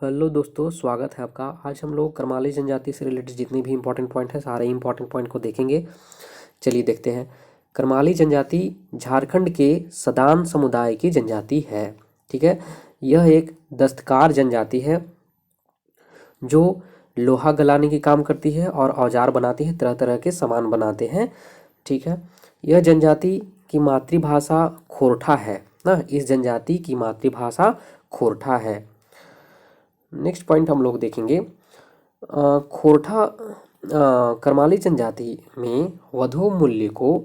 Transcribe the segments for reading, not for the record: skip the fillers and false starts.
Hello दोस्तों, स्वागत है आपका। आज हम लोग करमाली जनजाति से रिलेटेड जितने भी इंपॉर्टेंट पॉइंट हैं सारे इंपॉर्टेंट पॉइंट को देखेंगे। चलिए देखते हैं। करमाली जनजाति झारखंड के सदान समुदाय की जनजाति है। ठीक है, यह एक दस्तकार जनजाति है जो लोहा गलाने की काम करती है और औजार बनाती है, तरह तरह के सामान बनाते हैं। ठीक है, यह जनजाति की मातृभाषा खोरठा है ना। इस जनजाति की मातृभाषा खोरठा है। नेक्स्ट पॉइंट हम लोग देखेंगे। खोरठा करमाली जनजाति में वधु मूल्य को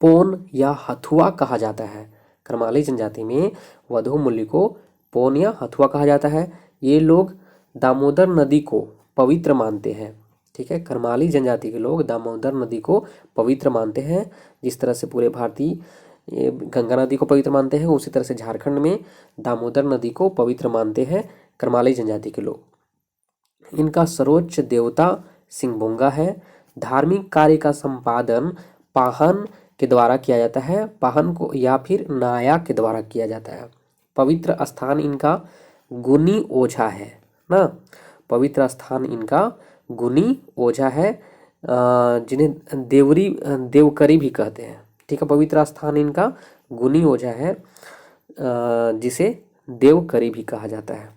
पौन या हथुआ कहा जाता है। करमाली जनजाति में वधु मूल्य को पौन या हथुआ कहा जाता है। ये लोग दामोदर नदी को पवित्र मानते हैं। ठीक है, करमाली जनजाति के लोग दामोदर नदी को पवित्र मानते हैं। जिस तरह से पूरे भारतीय ये गंगा नदी को पवित्र मानते हैं, उसी तरह से झारखंड में दामोदर नदी को पवित्र मानते हैं करमाली जनजाति के लोग। इनका सर्वोच्च देवता सिंहबोंगा है। धार्मिक कार्य का संपादन पाहन के द्वारा किया जाता है, पाहन को या फिर नाया के द्वारा किया जाता है। पवित्र स्थान इनका गुनी ओझा है ना। पवित्र स्थान इनका गुनी ओझा है, जिन्हें देवकरी भी कहते हैं। ठीक है, पवित्र स्थान इनका गुनी ओझा है, जिसे देवकरी भी कहा जाता है।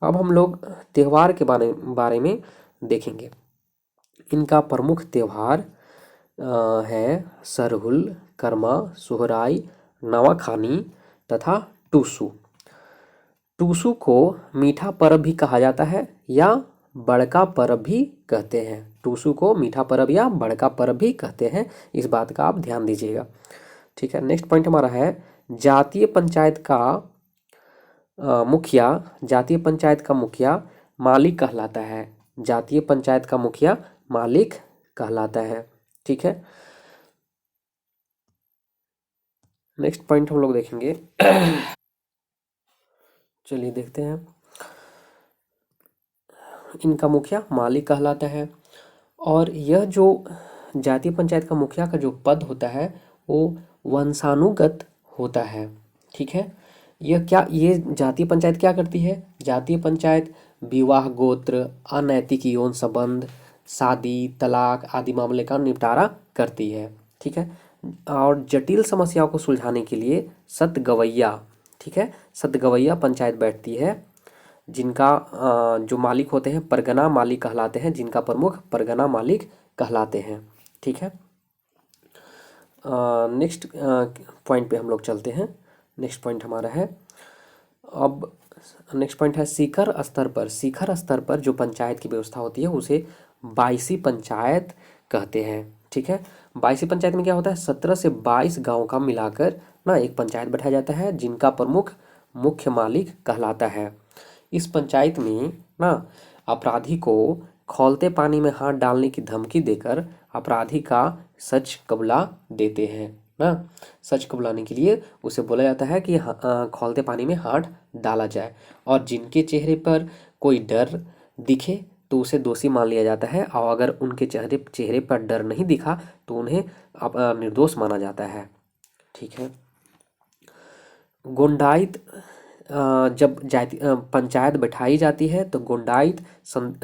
अब हम लोग त्यौहार के बारे में देखेंगे। इनका प्रमुख त्यौहार है सरहुल, कर्मा, सोहराई, नवाखानी तथा टूसू। टूसू को मीठा पर्व भी कहा जाता है या बड़का पर्व भी कहते हैं। टूसू को मीठा पर्व या बड़का पर्व भी कहते हैं, इस बात का आप ध्यान दीजिएगा। ठीक है, नेक्स्ट पॉइंट हमारा है जातीय पंचायत का मुखिया। जातीय पंचायत का मुखिया मालिक कहलाता है। जातीय पंचायत का मुखिया मालिक कहलाता है। ठीक है, नेक्स्ट पॉइंट हम लोग देखेंगे। चलिए देखते हैं। इनका मुखिया मालिक कहलाता है और यह जो जातीय पंचायत का मुखिया का जो पद होता है वो वंशानुगत होता है। ठीक है, ये जातीय पंचायत क्या करती है? जातीय पंचायत विवाह, गोत्र, अनैतिक यौन संबंध, शादी, तलाक आदि मामले का निपटारा करती है। ठीक है, और जटिल समस्याओं को सुलझाने के लिए सतगवैया, ठीक है, सतगवैया पंचायत बैठती है, जिनका जो मालिक होते हैं परगना मालिक कहलाते हैं, जिनका प्रमुख परगना मालिक कहलाते हैं। ठीक है, नेक्स्ट पॉइंट पे हम लोग चलते हैं। नेक्स्ट पॉइंट हमारा है, अब नेक्स्ट पॉइंट है शिखर स्तर पर। शिखर स्तर पर जो पंचायत की व्यवस्था होती है उसे बाईसी पंचायत कहते हैं। ठीक है, बाईसी पंचायत में क्या होता है? 17 से 22 गांव का मिलाकर ना एक पंचायत बैठाया जाता है, जिनका प्रमुख मुख्य मालिक कहलाता है। इस पंचायत में ना अपराधी को खौलते पानी में हाथ डालने की धमकी देकर अपराधी का सच कबूला देते हैं ना। सच कबुलाने के लिए उसे बोला जाता है कि खौलते पानी में हाथ डाला जाए, और जिनके चेहरे पर कोई डर दिखे तो उसे दोषी मान लिया जाता है, और अगर उनके चेहरे पर डर नहीं दिखा तो उन्हें निर्दोष माना जाता है। ठीक है, गुंडाइत जब पंचायत बैठाई जाती है तो गुंडाइत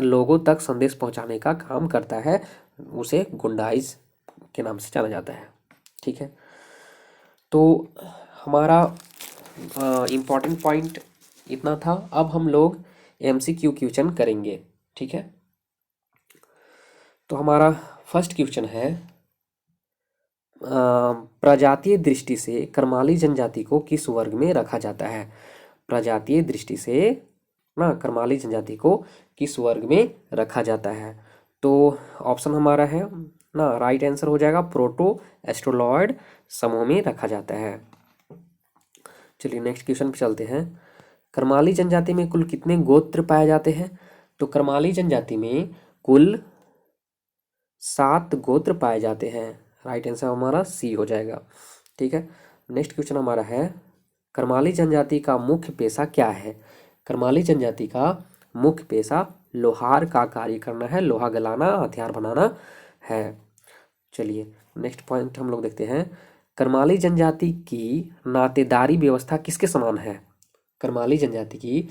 लोगों तक संदेश पहुंचाने का काम करता है, उसे गुंडाइज के नाम से जाना जाता है। ठीक है, तो हमारा इम्पॉर्टेंट पॉइंट इतना था। अब हम लोग MCQ क्वेश्चन करेंगे। ठीक है, तो हमारा फर्स्ट क्वेश्चन है, प्रजातीय दृष्टि से करमाली जनजाति को किस वर्ग में रखा जाता है? प्रजातीय दृष्टि से ना करमाली जनजाति को किस वर्ग में रखा जाता है? तो ऑप्शन हमारा है ना, राइट आंसर हो जाएगा प्रोटो एस्ट्रोलॉयड समूह में रखा जाता है। चलिए नेक्स्ट क्वेश्चन पे चलते हैं। करमाली जनजाति में कुल कितने गोत्र पाए जाते हैं? तो करमाली जनजाति में कुल 7 गोत्र पाए जाते हैं। राइट आंसर हमारा सी हो जाएगा। ठीक है, नेक्स्ट क्वेश्चन हमारा है, करमाली जनजाति का मुख्य पेशा क्या है? करमाली जनजाति का मुख्य पेशा लोहार का कार्य करना है, लोहा गलाना, हथियार बनाना है। चलिए नेक्स्ट पॉइंट हम लोग देखते हैं, करमाली जनजाति की नातेदारी व्यवस्था किसके समान है? करमाली जनजाति की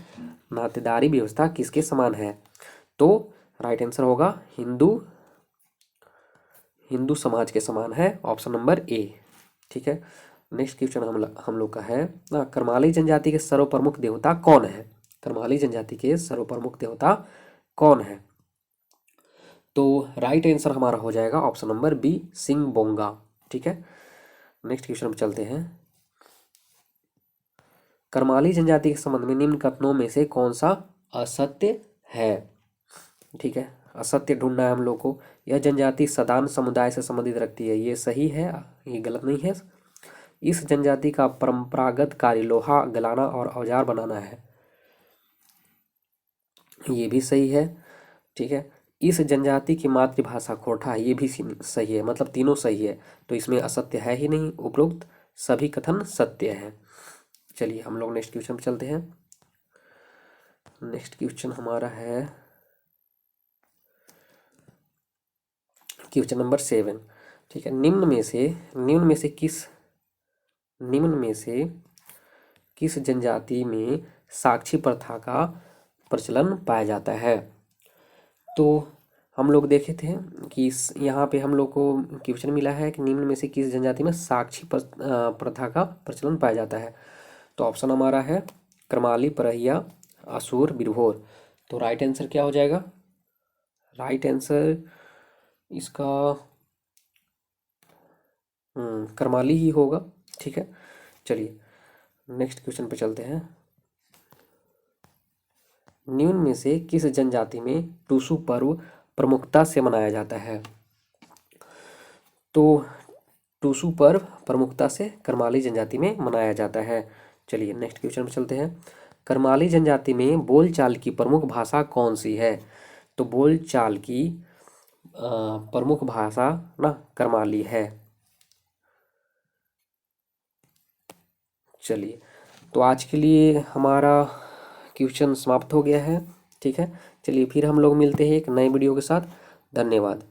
नातेदारी व्यवस्था किसके समान है? तो राइट आंसर होगा हिंदू समाज के समान है, ऑप्शन नंबर ए। ठीक है, नेक्स्ट क्वेश्चन हम लोग का है ना, करमाली जनजाति के सर्वप्रमुख देवता कौन है? करमाली जनजाति के सर्वप्रमुख देवता कौन है? तो राइट आंसर हमारा हो जाएगा ऑप्शन नंबर बी, सिंह बोंगा। ठीक है, नेक्स्ट क्वेश्चन पे चलते हैं। करमाली जनजाति के संबंध में निम्न कथनों में से कौन सा असत्य है? ठीक है, असत्य ढूंढना है हम लोग को। यह जनजाति सदान समुदाय से संबंधित रखती है, ये सही है, ये गलत नहीं है। इस जनजाति का परंपरागत कार्य लोहा गलाना और औजार बनाना है, ये भी सही है। ठीक है, इस जनजाति की मातृभाषा खोरठा है, ये भी सही है, मतलब तीनों सही है, तो इसमें असत्य है ही नहीं, उपरोक्त सभी कथन सत्य है। चलिए हम लोग नेक्स्ट क्वेश्चन पे चलते हैं। नेक्स्ट क्वेश्चन हमारा है क्वेश्चन नंबर 7। ठीक है, निम्न में से किस जनजाति में साक्षी प्रथा का प्रचलन पाया जाता है? तो हम लोग देखे थे कि यहाँ पे हम लोग को क्वेश्चन मिला है कि निम्न में से किस जनजाति में साक्षी प्रथा का प्रचलन पाया जाता है। तो ऑप्शन हमारा है करमाली, परहिया, असुर, बिरहोर। तो राइट आंसर क्या हो जाएगा? राइट आंसर इसका करमाली ही होगा। ठीक है, चलिए नेक्स्ट क्वेश्चन पे चलते हैं। निम्न में से किस जनजाति में टूसू पर्व प्रमुखता से मनाया जाता है? तो टूसू पर्व प्रमुखता से करमाली जनजाति में मनाया जाता है। चलिए नेक्स्ट क्वेश्चन पे चलते हैं। करमाली जनजाति में बोलचाल की प्रमुख भाषा कौन सी है? तो बोलचाल की प्रमुख भाषा ना करमाली है। चलिए, तो आज के लिए हमारा क्वेश्चन समाप्त हो गया है। ठीक है, चलिए फिर हम लोग मिलते हैं एक नए वीडियो के साथ। धन्यवाद।